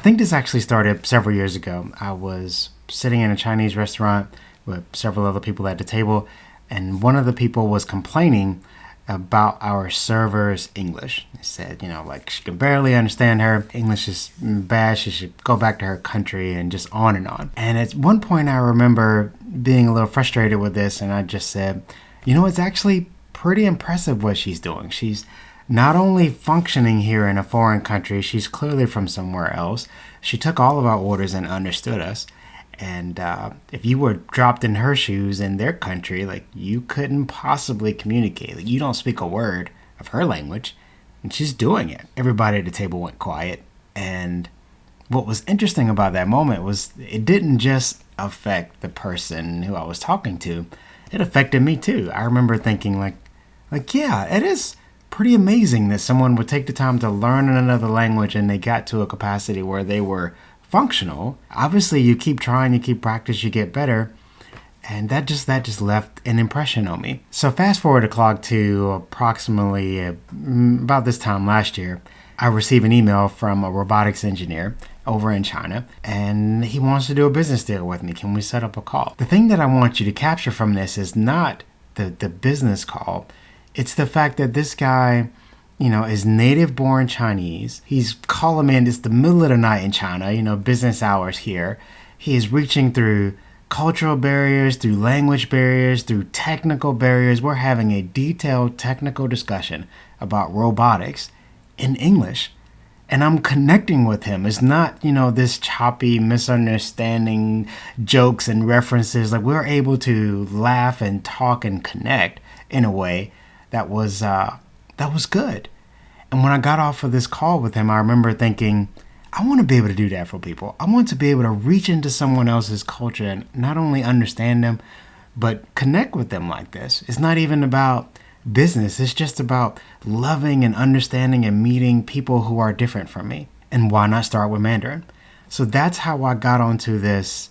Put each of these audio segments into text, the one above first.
think this actually started several years ago. I was sitting in a Chinese restaurant with several other people at the table, and one of the people was complaining about our server's English. They said, like she can barely understand her English is bad. She should go back to her country, and just on and on. And at one point, I remember being a little frustrated with this, and I just said, it's actually pretty impressive what she's doing. She's not only functioning here in a foreign country, she's clearly from somewhere else. She took all of our orders and understood us. And if you were dropped in her shoes in their country, like, you couldn't possibly communicate. Like, you don't speak a word of her language, and she's doing it. Everybody at the table went quiet. And what was interesting about that moment was it didn't just affect the person who I was talking to. It affected me too. I remember thinking yeah, it is pretty amazing that someone would take the time to learn another language and they got to a capacity where they were functional. Obviously, you keep trying, you keep practice, you get better. And that just left an impression on me. So fast forward the clock to approximately about this time last year, I received an email from a robotics engineer over in China, and he wants to do a business deal with me. Can we set up a call? The thing that I want you to capture from this is not the business call. It's the fact that this guy, is native born Chinese. He's calling me, and it's the middle of the night in China, business hours here. He is reaching through cultural barriers, through language barriers, through technical barriers. We're having a detailed technical discussion about robotics in English. And I'm connecting with him. It's not, this choppy misunderstanding jokes and references. Like, we're able to laugh and talk and connect in a way that was good. And when I got off of this call with him, I remember thinking, I want to be able to do that for people. I want to be able to reach into someone else's culture and not only understand them, but connect with them like this. It's not even about business. It's just about loving and understanding and meeting people who are different from me. And why not start with Mandarin? So that's how I got onto this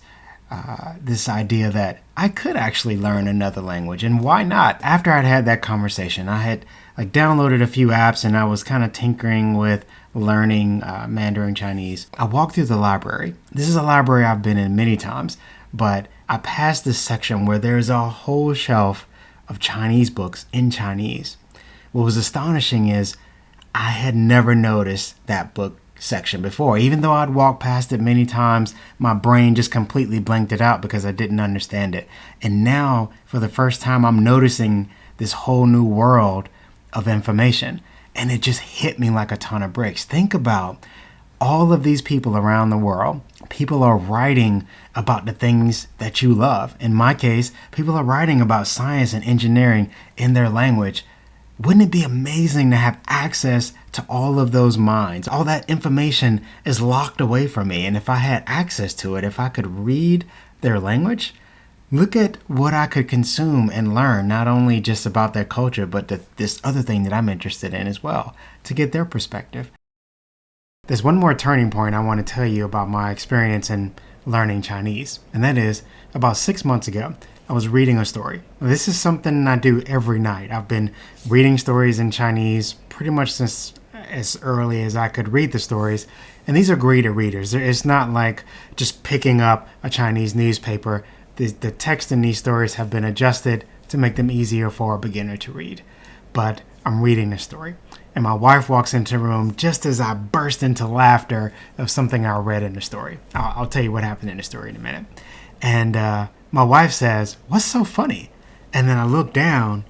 idea that I could actually learn another language, and why not? After I'd had that conversation, I had downloaded a few apps, and I was kind of tinkering with learning Mandarin Chinese. I walked through the library. This is a library I've been in many times, but I passed this section where there's a whole shelf of Chinese books in Chinese. What was astonishing is I had never noticed that book section before. Even though I'd walked past it many times, my brain just completely blanked it out because I didn't understand it. And now, for the first time, I'm noticing this whole new world of information. And it just hit me like a ton of bricks. Think about all of these people around the world. People are writing about the things that you love. In my case, people are writing about science and engineering in their language. Wouldn't it be amazing to have access to all of those minds? All that information is locked away from me. And if I had access to it, if I could read their language, look at what I could consume and learn, not only just about their culture, but this other thing that I'm interested in as well, to get their perspective. There's one more turning point I want to tell you about my experience in learning Chinese. And that is, about 6 months ago, I was reading a story. This is something I do every night. I've been reading stories in Chinese pretty much since as early as I could read the stories. And these are greeted readers. It's not like just picking up a Chinese newspaper. The text in these stories have been adjusted to make them easier for a beginner to read. But I'm reading this story, and my wife walks into the room just as I burst into laughter of something I read in the story. I'll tell you what happened in the story in a minute. And my wife says, "What's so funny?" And then I look down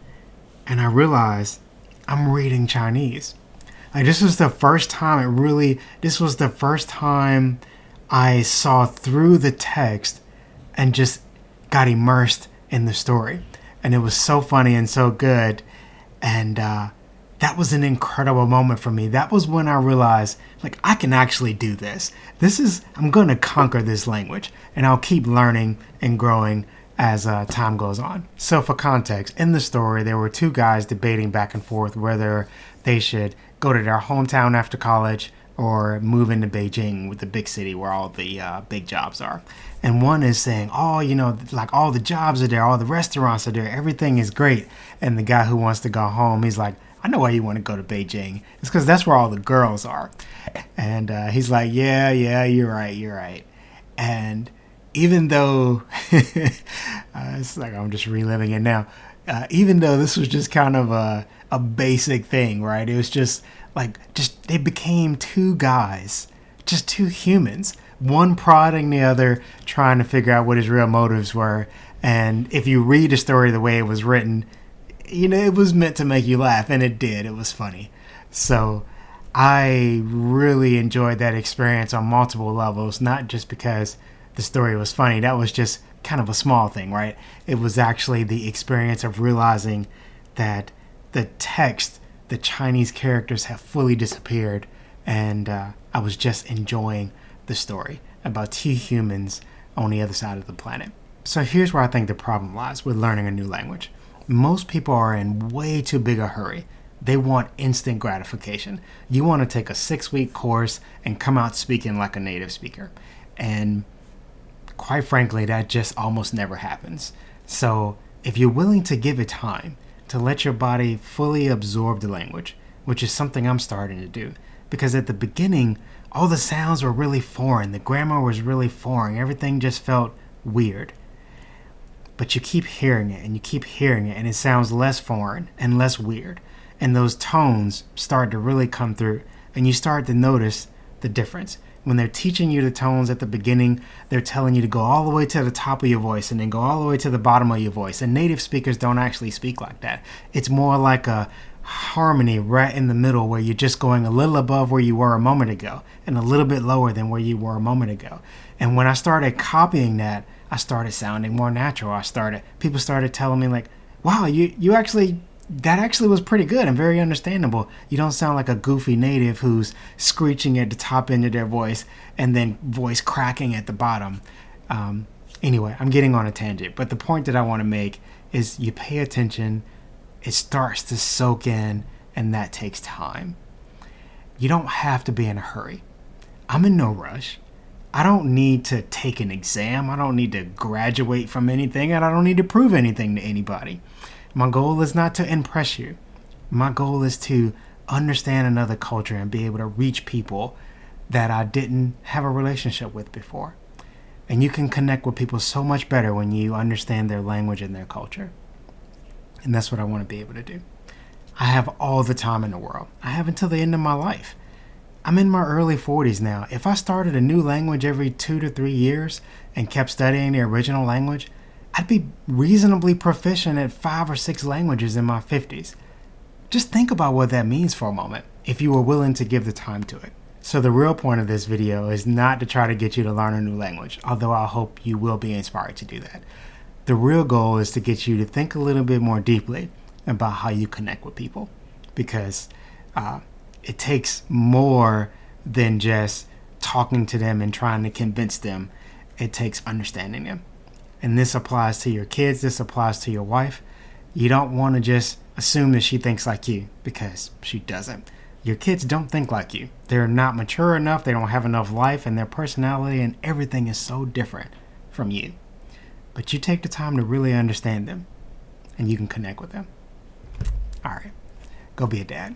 and I realize I'm reading Chinese. Like, this was the first time I saw through the text and just got immersed in the story. And it was so funny and so good. And that was an incredible moment for me. That was when I realized, I can actually do this. I'm going to conquer this language, and I'll keep learning and growing as time goes on. So for context, in the story, there were two guys debating back and forth whether they should go to their hometown after college or move into Beijing, with the big city where all the big jobs are. And one is saying, all the jobs are there, all the restaurants are there, everything is great. And the guy who wants to go home, he's like, I know why you want to go to Beijing. It's because that's where all the girls are. And he's like, yeah, you're right. And even though, it's like I'm just reliving it now, even though this was just kind of a basic thing, right? It was just they became two guys, just two humans, one prodding the other, trying to figure out what his real motives were. And if you read the story the way it was written, it was meant to make you laugh, and it did. It was funny. So I really enjoyed that experience on multiple levels, not just because the story was funny. That was just kind of a small thing, right? It was actually the experience of realizing that the text, the Chinese characters have fully disappeared, and I was just enjoying the story about two humans on the other side of the planet. So here's where I think the problem lies with learning a new language. Most people are in way too big a hurry. They want instant gratification. You want to take a 6-week course and come out speaking like a native speaker. And quite frankly, that just almost never happens. So if you're willing to give it time to let your body fully absorb the language, which is something I'm starting to do, because at the beginning, all the sounds were really foreign. The grammar was really foreign. Everything just felt weird. But you keep hearing it and you keep hearing it, and it sounds less foreign and less weird. And those tones start to really come through, and you start to notice the difference. When they're teaching you the tones at the beginning, they're telling you to go all the way to the top of your voice and then go all the way to the bottom of your voice. And native speakers don't actually speak like that. It's more like a harmony right in the middle, where you're just going a little above where you were a moment ago and a little bit lower than where you were a moment ago. And when I started copying that, I started sounding more natural. People started telling me like, wow, that actually was pretty good and very understandable. You don't sound like a goofy native who's screeching at the top end of their voice and then voice cracking at the bottom. Anyway, I'm getting on a tangent, but the point that I want to make is you pay attention, it starts to soak in, and that takes time. You don't have to be in a hurry. I'm in no rush. I don't need to take an exam. I don't need to graduate from anything, and I don't need to prove anything to anybody. My goal is not to impress you. My goal is to understand another culture and be able to reach people that I didn't have a relationship with before. And you can connect with people so much better when you understand their language and their culture. And that's what I want to be able to do. I have all the time in the world. I have until the end of my life. I'm in my early 40s now. If I started a new language every 2 to 3 years and kept studying the original language, I'd be reasonably proficient at 5 or 6 languages in my 50s. Just think about what that means for a moment, if you were willing to give the time to it. So the real point of this video is not to try to get you to learn a new language, although I hope you will be inspired to do that. The real goal is to get you to think a little bit more deeply about how you connect with people, because it takes more than just talking to them and trying to convince them. It takes understanding them. And this applies to your kids. This applies to your wife. You don't want to just assume that she thinks like you, because she doesn't. Your kids don't think like you. They're not mature enough. They don't have enough life, and their personality and everything is so different from you. But you take the time to really understand them, and you can connect with them. All right, go be a dad.